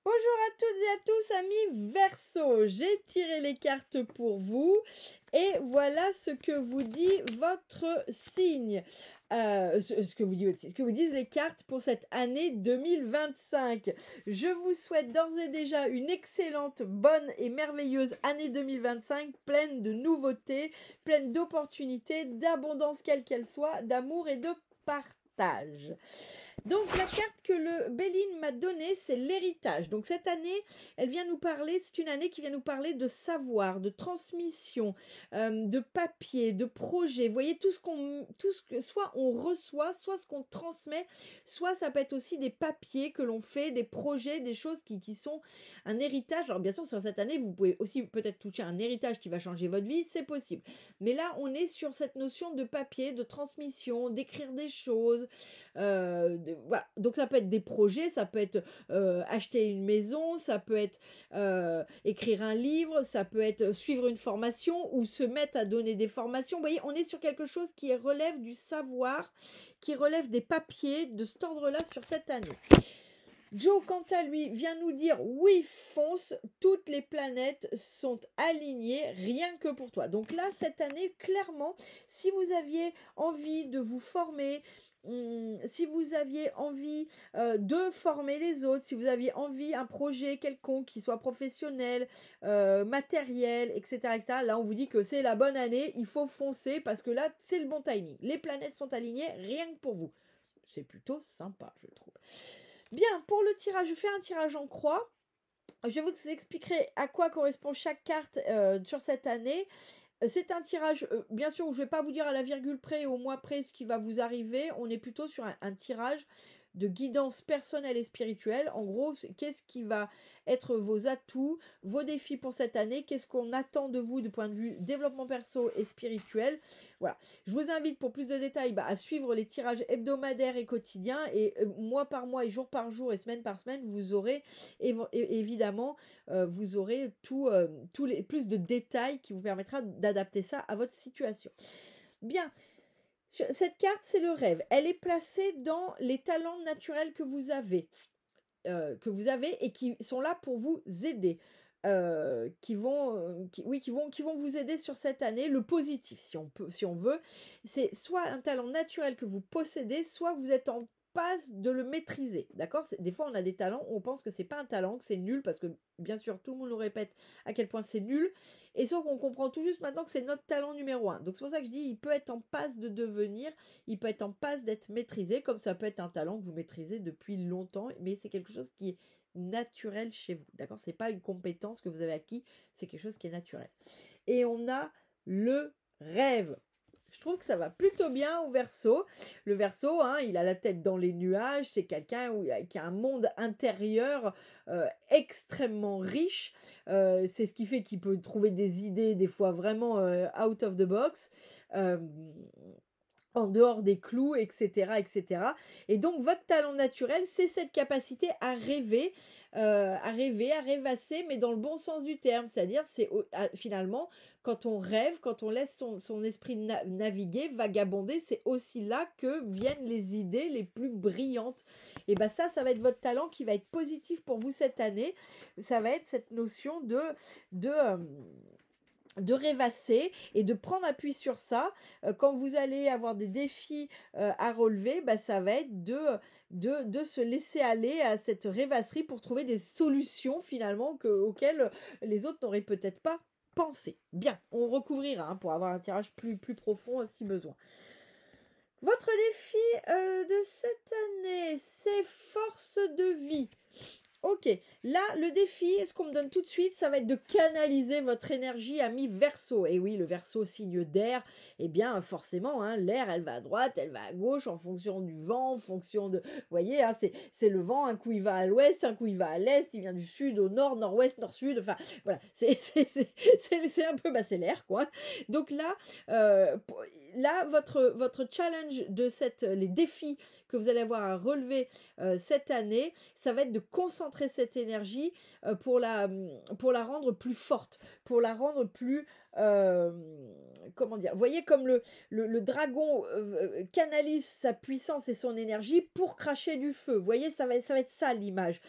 Bonjour à toutes et à tous, amis Verseau. J'ai tiré les cartes pour vous et voilà ce que vous dit votre signe. Ce que vous dit votre signe, ce que vous disent les cartes pour cette année 2025. Je vous souhaite d'ores et déjà une excellente, bonne et merveilleuse année 2025, pleine de nouveautés, pleine d'opportunités, d'abondance quelle qu'elle soit, d'amour et de partage. Donc la carte que le Béline m'a donnée, c'est l'héritage. Donc cette année, elle vient nous parler, c'est une année qui vient nous parler de savoir, de transmission, de papier, de projet. Vous voyez tout ce que soit on reçoit, soit ce qu'on transmet, soit ça peut être aussi des papiers que l'on fait, des projets, des choses qui sont un héritage. Alors bien sûr, sur cette année, vous pouvez aussi peut-être toucher un héritage qui va changer votre vie, c'est possible. Mais là, on est sur cette notion de papier, de transmission, d'écrire des choses. Voilà. Donc ça peut être des projets, ça peut être acheter une maison, ça peut être écrire un livre, ça peut être suivre une formation ou se mettre à donner des formations. Vous voyez, on est sur quelque chose qui relève du savoir, qui relève des papiers de cet ordre-là sur cette année. Joe, quant à lui, vient nous dire oui, fonce, toutes les planètes sont alignées, rien que pour toi. Donc là, cette année, clairement, si vous aviez envie de vous former, si vous aviez envie de former les autres, si vous aviez envie un projet quelconque qui soit professionnel, matériel, etc., etc., là on vous dit que c'est la bonne année, il faut foncer parce que là c'est le bon timing. Les planètes sont alignées, rien que pour vous. C'est plutôt sympa, je trouve. Bien, pour le tirage, je fais un tirage en croix. Je vous expliquerai à quoi correspond chaque carte sur cette année. C'est un tirage, bien sûr, où je ne vais pas vous dire à la virgule près et au mois près ce qui va vous arriver. On est plutôt sur un tirage de guidance personnelle et spirituelle. En gros, qu'est-ce qui va être vos atouts, vos défis pour cette année, qu'est-ce qu'on attend de vous du point de vue développement perso et spirituel. Voilà. Je vous invite pour plus de détails à suivre les tirages hebdomadaires et quotidiens et mois par mois et jour par jour et semaine par semaine, vous aurez évidemment vous aurez tous les plus de détails qui vous permettra d'adapter ça à votre situation. Bien, cette carte, c'est le rêve. Elle est placée dans les talents naturels que vous avez et qui sont là pour vous aider. Qui vont vous aider sur cette année. Le positif, si on veut, c'est soit un talent naturel que vous possédez, soit vous êtes en passe de le maîtriser, d'accord? Des fois, on a des talents, on pense que c'est pas un talent, que c'est nul, parce que bien sûr, tout le monde nous répète à quel point c'est nul, et sauf qu'on comprend tout juste maintenant que c'est notre talent numéro 1. Donc c'est pour ça que je dis, il peut être en passe de devenir, il peut être en passe d'être maîtrisé, comme ça peut être un talent que vous maîtrisez depuis longtemps, mais c'est quelque chose qui est naturel chez vous, d'accord? C'est pas une compétence que vous avez acquis, c'est quelque chose qui est naturel. Et on a le rêve. Je trouve que ça va plutôt bien au Verseau. Le Verseau, il a la tête dans les nuages. C'est quelqu'un qui a un monde intérieur extrêmement riche. C'est ce qui fait qu'il peut trouver des idées des fois vraiment out of the box. En dehors des clous, etc., etc. Et donc, votre talent naturel, c'est cette capacité à rêver, à rêvasser, mais dans le bon sens du terme. C'est-à-dire, finalement, quand on rêve, quand on laisse son esprit naviguer, vagabonder, c'est aussi là que viennent les idées les plus brillantes. Et bien ça va être votre talent qui va être positif pour vous cette année. Ça va être cette notion de rêvasser et de prendre appui sur ça. Quand vous allez avoir des défis à relever, ça va être de se laisser aller à cette rêvasserie pour trouver des solutions finalement auxquelles les autres n'auraient peut-être pas pensé. Bien, on recouvrira pour avoir un tirage plus profond si besoin. Votre défi de cette année, c'est force de vie. Ok, là, le défi, ce qu'on me donne tout de suite, ça va être de canaliser votre énergie ami Verseau. Et oui, le Verseau, signe d'air, eh bien, forcément, l'air, elle va à droite, elle va à gauche, en fonction du vent, en fonction de... Vous voyez, c'est le vent, un coup il va à l'ouest, un coup il va à l'est, il vient du sud au nord, nord-ouest, nord-sud, enfin, voilà, c'est un peu, c'est l'air, quoi. Donc là, votre challenge de les défis que vous allez avoir à relever cette année, ça va être de concentrer cette énergie pour la rendre plus forte, pour la rendre plus comment dire, vous voyez comme le dragon canalise sa puissance et son énergie pour cracher du feu. Vous voyez, ça va être ça l'image.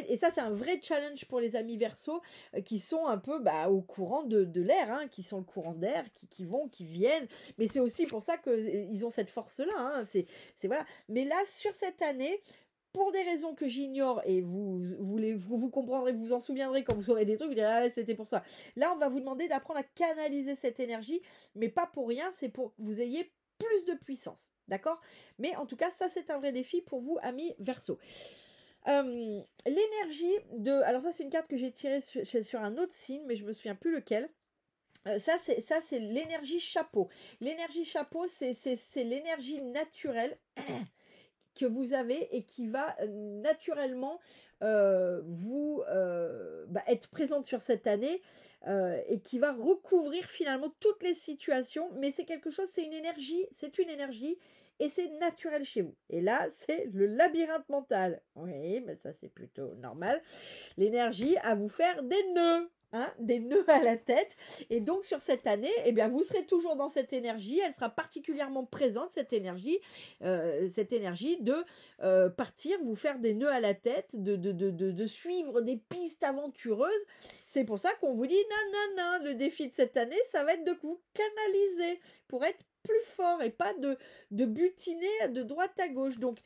Et ça, c'est un vrai challenge pour les amis Verseau qui sont un peu au courant de l'air, hein, qui sont le courant d'air, qui vont, qui viennent. Mais c'est aussi pour ça qu'ils ont cette force-là. Hein, c'est voilà. Mais là, sur cette année, pour des raisons que j'ignore, et vous comprendrez, vous vous en souviendrez quand vous saurez des trucs, vous direz, ah, c'était pour ça. Là, on va vous demander d'apprendre à canaliser cette énergie, mais pas pour rien, c'est pour que vous ayez plus de puissance. D'accord? Mais en tout cas, ça, c'est un vrai défi pour vous, amis Verseau. L'énergie de... Alors ça, c'est une carte que j'ai tirée sur un autre signe, mais je me souviens plus lequel. Ça, c'est l'énergie chapeau. L'énergie chapeau, c'est l'énergie naturelle que vous avez et qui va naturellement vous être présente sur cette année et qui va recouvrir finalement toutes les situations. Mais c'est quelque chose, c'est une énergie et c'est naturel chez vous. Et là, c'est le labyrinthe mental. Oui, mais ça c'est plutôt normal. L'énergie à vous faire des nœuds. Hein, des nœuds à la tête. Et donc sur cette année, eh bien, vous serez toujours dans cette énergie. Elle sera particulièrement présente, cette énergie de partir, vous faire des nœuds à la tête, de suivre des pistes aventureuses. C'est pour ça qu'on vous dit non, le défi de cette année, ça va être de vous canaliser pour être plus fort et pas de butiner de droite à gauche. Donc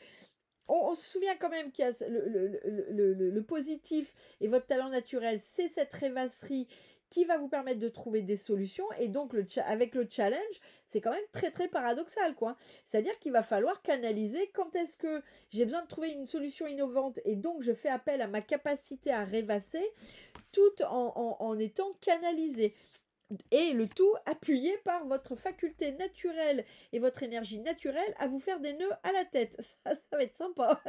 on se souvient quand même qu'il y a le positif et votre talent naturel, c'est cette rêvasserie qui va vous permettre de trouver des solutions. Et donc, avec le challenge, c'est quand même très, très paradoxal, quoi. C'est-à-dire qu'il va falloir canaliser quand est-ce que j'ai besoin de trouver une solution innovante et donc je fais appel à ma capacité à rêvasser tout en étant canalisé. Et le tout appuyé par votre faculté naturelle et votre énergie naturelle à vous faire des nœuds à la tête. Ça va être sympa.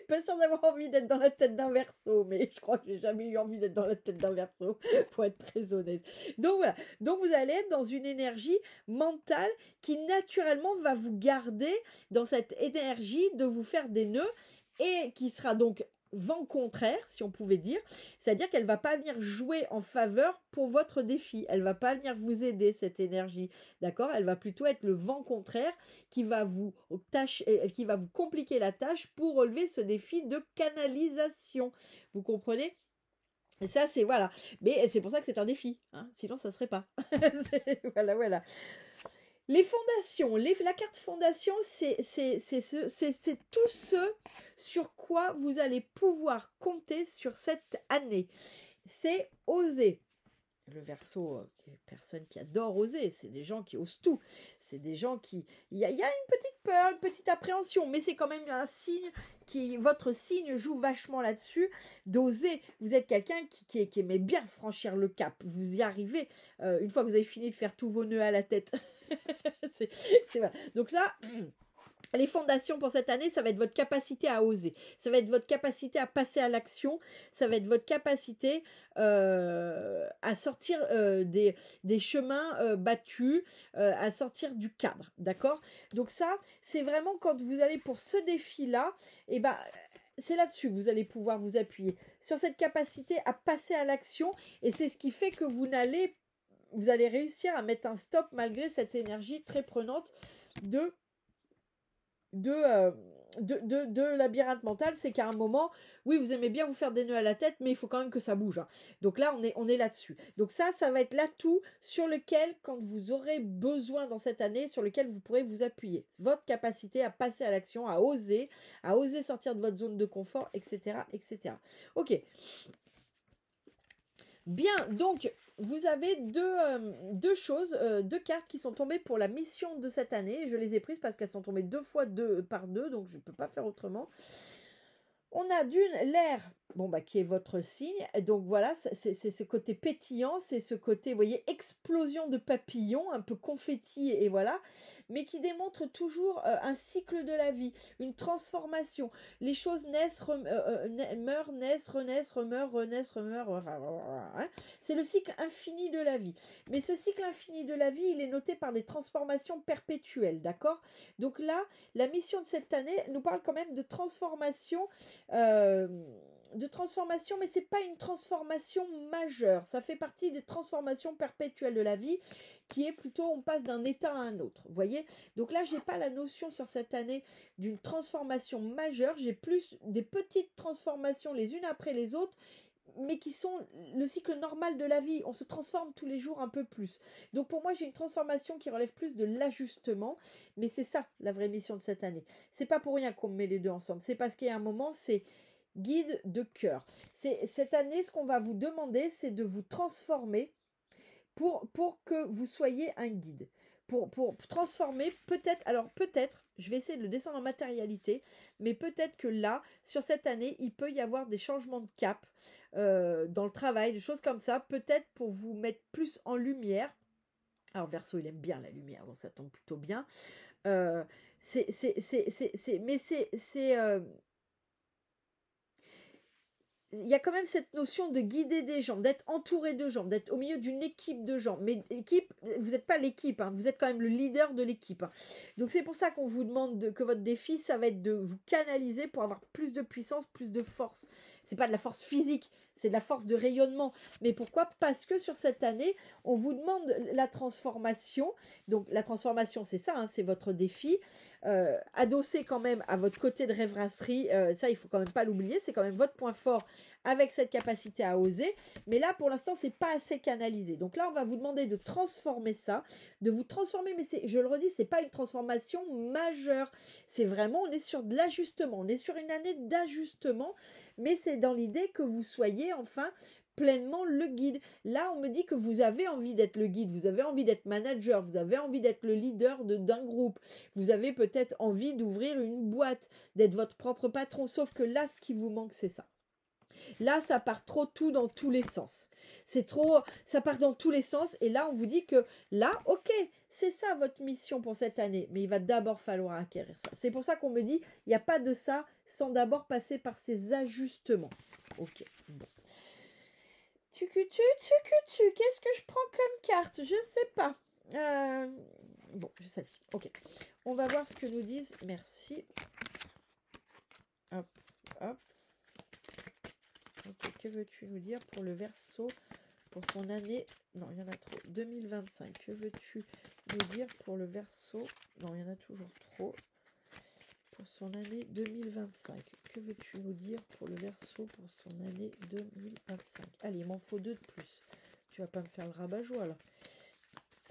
Pas sûr d'avoir envie d'être dans la tête d'un Verseau, mais je crois que j'ai jamais eu envie d'être dans la tête d'un Verseau, pour être très honnête. Donc voilà. Donc vous allez être dans une énergie mentale qui naturellement va vous garder dans cette énergie de vous faire des nœuds et qui sera donc vent contraire, si on pouvait dire, c'est-à-dire qu'elle va pas venir jouer en faveur pour votre défi, elle va pas venir vous aider, cette énergie, d'accord? Elle va plutôt être le vent contraire qui va vous compliquer la tâche pour relever ce défi de canalisation, vous comprenez? Et ça, c'est voilà, mais c'est pour ça que c'est un défi, hein, sinon ça serait pas. Voilà. Les fondations, la carte fondation, c'est tout ce sur quoi vous allez pouvoir compter sur cette année. C'est oser. Le Verseau, personne qui adore oser, c'est des gens qui osent tout. C'est des gens qui... Il y a une petite peur, une petite appréhension, mais c'est quand même un signe votre signe joue vachement là-dessus, d'oser. Vous êtes quelqu'un qui aimait bien franchir le cap. Vous y arrivez une fois que vous avez fini de faire tous vos nœuds à la tête. c'est voilà. Donc là... Les fondations pour cette année, ça va être votre capacité à oser, ça va être votre capacité à passer à l'action, ça va être votre capacité à sortir des chemins battus, à sortir du cadre, d'accord? Donc ça, c'est vraiment quand vous allez pour ce défi-là, et c'est là-dessus que vous allez pouvoir vous appuyer, sur cette capacité à passer à l'action, et c'est ce qui fait que vous allez réussir à mettre un stop malgré cette énergie très prenante de labyrinthe mental, c'est qu'à un moment, oui, vous aimez bien vous faire des nœuds à la tête, mais il faut quand même que ça bouge. Hein. Donc là, on est là-dessus. Donc ça va être l'atout sur lequel, quand vous aurez besoin dans cette année, sur lequel vous pourrez vous appuyer. Votre capacité à passer à l'action, à oser sortir de votre zone de confort, etc., etc. Ok. Bien, donc vous avez deux cartes qui sont tombées pour la mission de cette année. Je les ai prises parce qu'elles sont tombées par deux, donc je ne peux pas faire autrement. On a l'air, qui est votre signe. Donc voilà, c'est ce côté pétillant, c'est ce côté, vous voyez, explosion de papillons, un peu confetti, et voilà, mais qui démontre toujours un cycle de la vie, une transformation. Les choses naissent, meurent, naissent, renaissent, remeurent, renaissent, remeurent, enfin, hein. C'est le cycle infini de la vie. Mais ce cycle infini de la vie, il est noté par des transformations perpétuelles, d'accord? Donc là, la mission de cette année nous parle quand même de transformation transformation, mais c'est pas une transformation majeure. Ça fait partie des transformations perpétuelles de la vie, qui est plutôt on passe d'un état à un autre. Vous voyez? Donc là, j'ai pas la notion sur cette année d'une transformation majeure. J'ai plus des petites transformations les unes après les autres, mais qui sont le cycle normal de la vie. On se transforme tous les jours un peu plus. Donc pour moi, j'ai une transformation qui relève plus de l'ajustement, mais c'est ça la vraie mission de cette année. C'est pas pour rien qu'on met les deux ensemble. C'est parce qu'il y a un moment, c'est guide de cœur. Cette année, ce qu'on va vous demander, c'est de vous transformer pour que vous soyez un guide. Pour transformer, peut-être, je vais essayer de le descendre en matérialité, mais peut-être que là, sur cette année, il peut y avoir des changements de cap dans le travail, des choses comme ça, peut-être pour vous mettre plus en lumière. Alors Verseau, il aime bien la lumière, donc ça tombe plutôt bien. Il y a quand même cette notion de guider des gens, d'être entouré de gens, d'être au milieu d'une équipe de gens. Mais équipe, vous n'êtes pas l'équipe, hein, vous êtes quand même le leader de l'équipe. Hein. Donc c'est pour ça qu'on vous demande que votre défi, ça va être de vous canaliser pour avoir plus de puissance, plus de force. C'est pas de la force physique, c'est de la force de rayonnement. Mais pourquoi? Parce que sur cette année, on vous demande la transformation. Donc la transformation, c'est ça, hein, c'est votre défi. Adossé quand même à votre côté de rêvasserie, ça il faut quand même pas l'oublier, c'est quand même votre point fort avec cette capacité à oser, mais là pour l'instant c'est pas assez canalisé. Donc là on va vous demander de transformer ça, de vous transformer, mais je le redis, c'est pas une transformation majeure, c'est vraiment, on est sur de l'ajustement, on est sur une année d'ajustement, mais c'est dans l'idée que vous soyez enfin pleinement le guide. Là, on me dit que vous avez envie d'être le guide, vous avez envie d'être manager, vous avez envie d'être le leader d'un groupe, vous avez peut-être envie d'ouvrir une boîte, d'être votre propre patron, sauf que là, ce qui vous manque, c'est ça. Là, ça part trop tout dans tous les sens. C'est trop, ça part dans tous les sens, et là, on vous dit que là, ok, c'est ça votre mission pour cette année, mais il va d'abord falloir acquérir ça. C'est pour ça qu'on me dit, il n'y a pas de ça sans d'abord passer par ces ajustements. Ok, bon. Qu'est-ce que je prends comme carte? Je sais pas. Bon, je sais. Ok. On va voir ce que nous disent. Merci. Hop, hop. Ok, que veux-tu nous dire pour le Verseau pour son année? Non, il y en a trop. 2025. Que veux-tu nous dire pour le Verseau? Non, il y en a toujours trop. Pour son année 2025. Que veux-tu nous dire pour le Verseau pour son année 2025? Allez, il m'en faut 2 de plus. Tu vas pas me faire le rabat-joie là.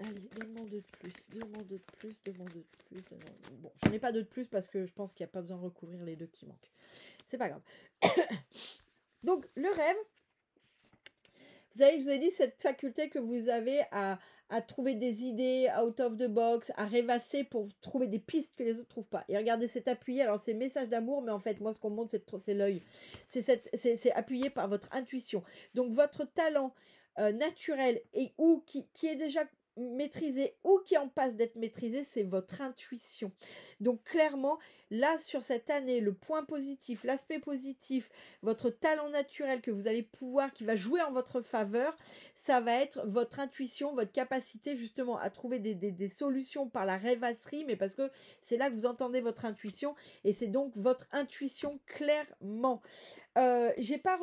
Allez, demande de plus, demande de plus, demande de plus. Bon, j'en ai pas 2 de plus parce que je pense qu'il n'y a pas besoin de recouvrir les 2 qui manquent. C'est pas grave. Donc, le rêve, je vous ai dit cette faculté que vous avez à trouver des idées out of the box, à rêvasser pour trouver des pistes que les autres ne trouvent pas. Et regardez, c'est appuyé, alors c'est message d'amour, mais en fait, moi, ce qu'on me montre, c'est l'œil. C'est appuyé par votre intuition. Donc, votre talent naturel et qui est déjà maîtrisé ou qui en passe d'être maîtrisé, c'est votre intuition. Donc clairement, là sur cette année, le point positif, l'aspect positif, votre talent naturel que vous allez pouvoir, qui va jouer en votre faveur, ça va être votre intuition, votre capacité justement à trouver des solutions par la rêvasserie, mais parce que c'est là que vous entendez votre intuition, et c'est donc votre intuition clairement. J'ai pas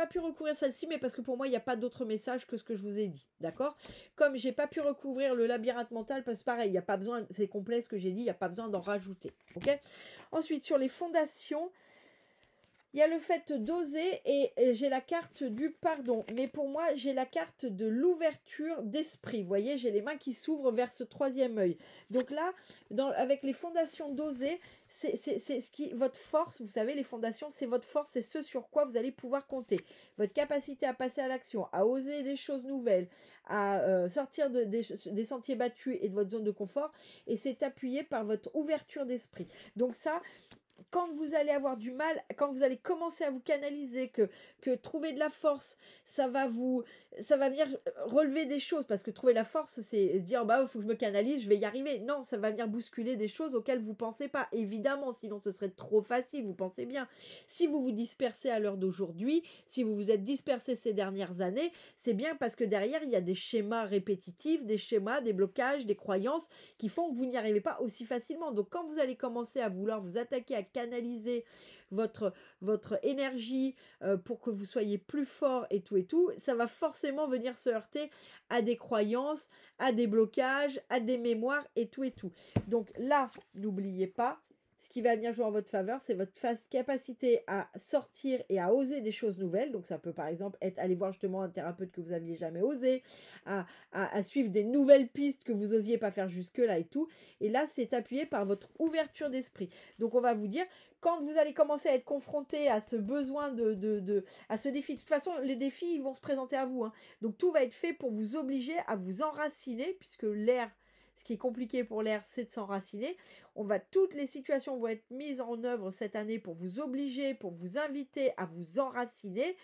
pu recouvrir celle-ci, mais parce que pour moi, il n'y a pas d'autre message que ce que je vous ai dit, d'accord? Comme j'ai pas pu recouvrir le labyrinthe mental, parce que pareil, il n'y a pas besoin, c'est complet ce que j'ai dit, il n'y a pas besoin d'en rajouter, ok? Ensuite, sur les fondations, il y a le fait d'oser et j'ai la carte du pardon. Mais pour moi, j'ai la carte de l'ouverture d'esprit. Vous voyez, j'ai les mains qui s'ouvrent vers ce 3e œil. Donc là, avec les fondations d'oser, c'est ce qui, votre force, vous savez, les fondations, c'est votre force, c'est ce sur quoi vous allez pouvoir compter. Votre capacité à passer à l'action, à oser des choses nouvelles, à sortir des sentiers battus et de votre zone de confort. Et c'est appuyé par votre ouverture d'esprit. Donc ça, quand vous allez avoir du mal, quand vous allez commencer à vous canaliser, que trouver de la force, ça va venir relever des choses, parce que trouver la force, c'est se dire, bah, il faut que je me canalise, je vais y arriver. Non, ça va venir bousculer des choses auxquelles vous pensez pas, évidemment, sinon ce serait trop facile, vous pensez bien. Si vous vous dispersez à l'heure d'aujourd'hui, si vous vous êtes dispersé ces dernières années, c'est bien parce que derrière, il y a des schémas répétitifs, des schémas, des blocages, des croyances qui font que vous n'y arrivez pas aussi facilement. Donc, quand vous allez commencer à vouloir vous attaquer à canaliser votre énergie pour que vous soyez plus fort et tout, ça va forcément venir se heurter à des croyances, à des blocages, à des mémoires et tout. Donc là, n'oubliez pas, ce qui va bien jouer en votre faveur, c'est votre capacité à sortir et à oser des choses nouvelles. Donc ça peut par exemple être aller voir justement un thérapeute que vous n'aviez jamais osé, à suivre des nouvelles pistes que vous n'osiez pas faire jusque-là et tout. Et là, c'est appuyé par votre ouverture d'esprit. Donc on va vous dire, quand vous allez commencer à être confronté à ce besoin à ce défi, de toute façon, les défis, ils vont se présenter à vous. Hein. Donc tout va être fait pour vous obliger à vous enraciner, puisque l'air, ce qui est compliqué pour l'air, c'est de s'enraciner. Toutes les situations vont être mises en œuvre cette année pour vous obliger, pour vous inviter à vous enraciner.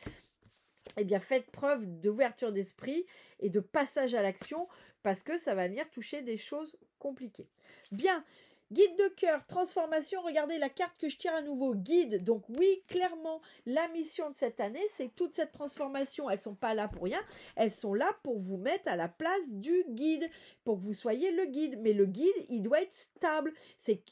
Eh bien, faites preuve d'ouverture d'esprit et de passage à l'action parce que ça va venir toucher des choses compliquées. Bien. Guide de cœur, transformation, regardez la carte que je tire à nouveau, guide. Donc oui, clairement, la mission de cette année, c'est toute cette transformation. Elles ne sont pas là pour rien, elles sont là pour vous mettre à la place du guide, pour que vous soyez le guide. Mais le guide, il doit être stable.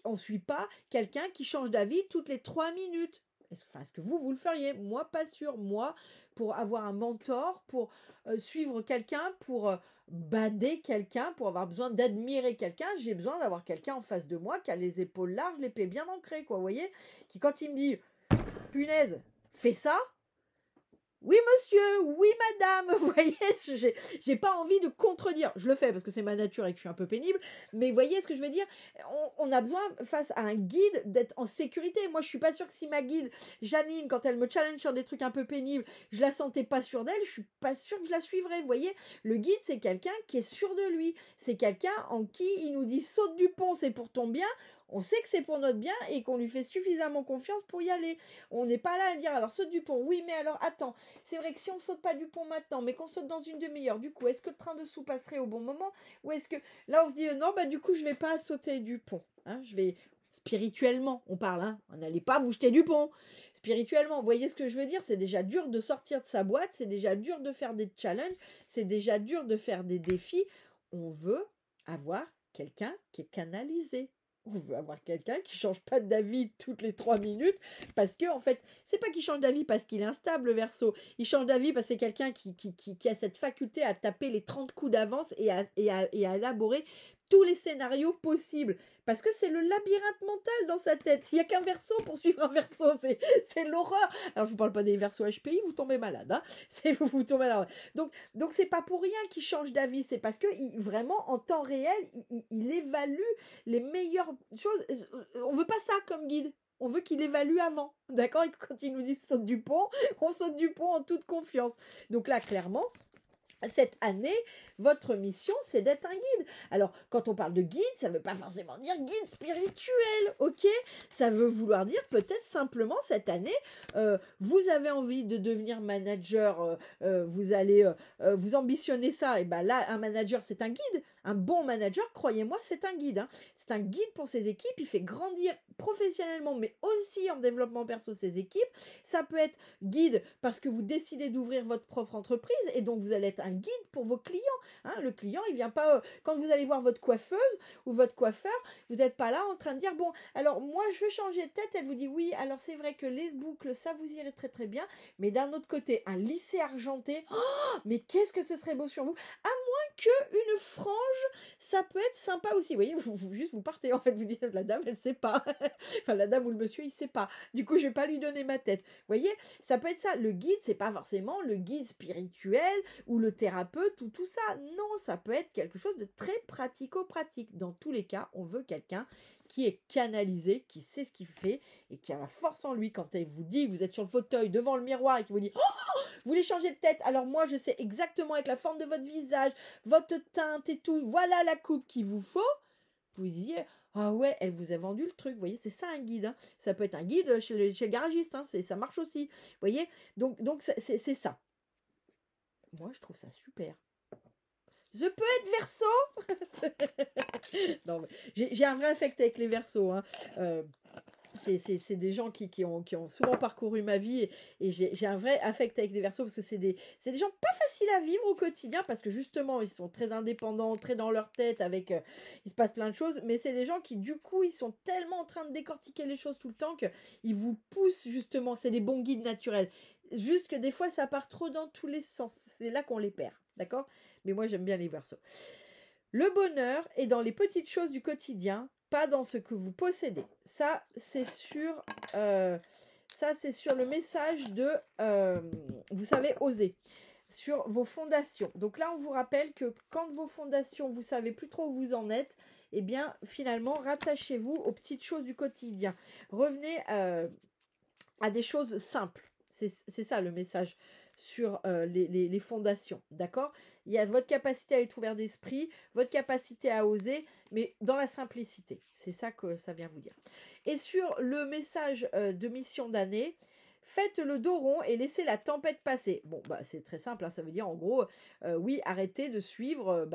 On ne suit pas quelqu'un qui change d'avis toutes les 3 minutes. Est-ce que vous le feriez? Moi, pas sûr. Moi, pour avoir un mentor, pour suivre quelqu'un, pour bader quelqu'un, pour avoir besoin d'admirer quelqu'un, j'ai besoin d'avoir quelqu'un en face de moi qui a les épaules larges, l'épée bien ancrée, quoi, vous voyez? Qui, quand il me dit, punaise, fais ça, oui monsieur, oui madame, vous voyez, j'ai pas envie de contredire, je le fais parce que c'est ma nature et que je suis un peu pénible, mais vous voyez ce que je veux dire, on a besoin face à un guide d'être en sécurité. Moi je suis pas sûre que si ma guide Janine, quand elle me challenge sur des trucs un peu pénibles, je la sentais pas sûre d'elle, je suis pas sûre que je la suivrais, vous voyez. Le guide c'est quelqu'un qui est sûr de lui, c'est quelqu'un en qui il nous dit saute du pont, c'est pour ton bien. On sait que c'est pour notre bien et qu'on lui fait suffisamment confiance pour y aller. On n'est pas là à dire alors saute du pont. Oui, mais alors attends, c'est vrai que si on saute pas du pont maintenant, mais qu'on saute dans une demi-heure, du coup, est-ce que le train dessous passerait au bon moment? Ou est-ce que là on se dit non, bah du coup je vais pas sauter du pont. Hein, je vais spirituellement, on parle. Hein, on n'allait pas vous jeter du pont. Spirituellement, vous voyez ce que je veux dire? C'est déjà dur de sortir de sa boîte, c'est déjà dur de faire des challenges, c'est déjà dur de faire des défis. On veut avoir quelqu'un qui est canalisé. On veut avoir quelqu'un qui change pas d'avis toutes les 3 minutes parce que, en fait, c'est pas qu'il change d'avis parce qu'il est instable, le Verseau. Il change d'avis parce que c'est quelqu'un qui a cette faculté à taper les 30 coups d'avance et à élaborer tous les scénarios possibles. Parce que c'est le labyrinthe mental dans sa tête. Il n'y a qu'un Verseau pour suivre un Verseau. C'est l'horreur. Alors, je vous parle pas des Verseaux HPI, vous tombez malade. Hein, vous tombez malade. Donc, c'est pas pour rien qu'il change d'avis. C'est parce que, vraiment, en temps réel, il évalue les meilleures choses. On veut pas ça comme guide. On veut qu'il évalue avant. D'accord? Et quand il nous dit saute du pont, on saute du pont en toute confiance. Donc là, clairement, cette année, votre mission, c'est d'être un guide. Alors, quand on parle de guide, ça ne veut pas forcément dire guide spirituel, ok? Ça veut vouloir dire peut-être simplement cette année, vous avez envie de devenir manager, vous allez vous ambitionner ça, et bien là, un manager, c'est un guide. Un bon manager, croyez-moi, c'est un guide. Hein. C'est un guide pour ses équipes, il fait grandir professionnellement, mais aussi en développement perso ses équipes. Ça peut être guide parce que vous décidez d'ouvrir votre propre entreprise, et donc vous allez être un guide pour vos clients. Hein, le client, il vient pas... quand vous allez voir votre coiffeuse ou votre coiffeur, vous n'êtes pas là en train de dire, bon, alors moi, je veux changer de tête. Elle vous dit, oui, alors c'est vrai que les boucles, ça vous irait très très bien. Mais d'un autre côté, un lissé argenté, oh, mais qu'est-ce que ce serait beau sur vous. À moins qu'une frange, ça peut être sympa aussi. Vous voyez, vous partez, en fait, vous dites, la dame, elle sait pas. Enfin, la dame ou le monsieur, il sait pas. Du coup, je vais pas lui donner ma tête. Vous voyez, ça peut être ça. Le guide, c'est pas forcément le guide spirituel ou le thérapeute ou tout ça. Non, ça peut être quelque chose de très pratico-pratique. Dans tous les cas, on veut quelqu'un qui est canalisé, qui sait ce qu'il fait et qui a la force en lui. Quand elle vous dit, vous êtes sur le fauteuil devant le miroir et qu'il vous dit, oh, vous voulez changer de tête, alors moi je sais exactement avec la forme de votre visage, votre teinte et tout, voilà la coupe qu'il vous faut. Vous disiez, ah ouais, elle vous a vendu le truc, vous voyez, c'est ça un guide. Hein. Ça peut être un guide chez le garagiste, hein. Ça marche aussi, vous voyez. Donc c'est ça. Moi je trouve ça super. Je peux être Verseau. Non, j'ai un vrai affect avec les Verseaux. Hein. c'est des gens qui ont souvent parcouru ma vie et j'ai un vrai affect avec les Verseaux parce que c'est des gens pas faciles à vivre au quotidien parce que justement ils sont très indépendants, très dans leur tête avec il se passe plein de choses, mais c'est des gens qui du coup ils sont tellement en train de décortiquer les choses tout le temps que ils vous poussent justement, c'est des bons guides naturels. Juste que des fois ça part trop dans tous les sens, c'est là qu'on les perd, d'accord? Mais moi j'aime bien les Verseaux. Le bonheur est dans les petites choses du quotidien, pas dans ce que vous possédez. Ça, c'est sur le message de, vous savez, oser. Sur vos fondations. Donc là, on vous rappelle que quand vos fondations, vous savez plus trop où vous en êtes, eh bien, finalement, rattachez-vous aux petites choses du quotidien. Revenez à des choses simples. C'est ça le message sur les fondations, d'accord? Il y a votre capacité à être ouvert d'esprit, votre capacité à oser, mais dans la simplicité. C'est ça que ça vient vous dire. Et sur le message de mission d'année, faites le dos rond et laissez la tempête passer. Bon, bah c'est très simple, hein, ça veut dire en gros, oui, arrêtez de suivre...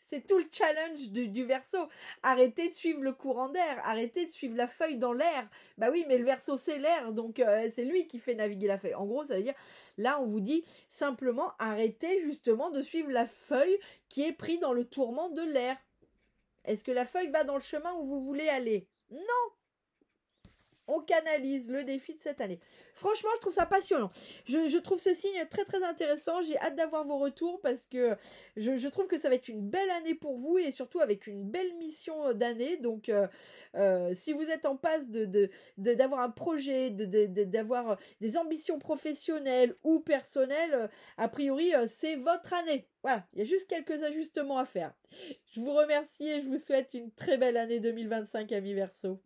c'est tout le challenge du Verseau. Arrêtez de suivre le courant d'air, arrêtez de suivre la feuille dans l'air. Bah oui, mais le Verseau c'est l'air, donc c'est lui qui fait naviguer la feuille. En gros, ça veut dire, là on vous dit simplement arrêtez justement de suivre la feuille qui est prise dans le tourment de l'air. Est-ce que la feuille va dans le chemin où vous voulez aller? Non. On canalise le défi de cette année. Franchement, je trouve ça passionnant. Je trouve ce signe très très intéressant. J'ai hâte d'avoir vos retours parce que je trouve que ça va être une belle année pour vous et surtout avec une belle mission d'année. Donc, si vous êtes en passe d'avoir un projet, d'avoir des ambitions professionnelles ou personnelles, a priori, c'est votre année. Voilà, il y a juste quelques ajustements à faire. Je vous remercie et je vous souhaite une très belle année 2025, amis Verseau.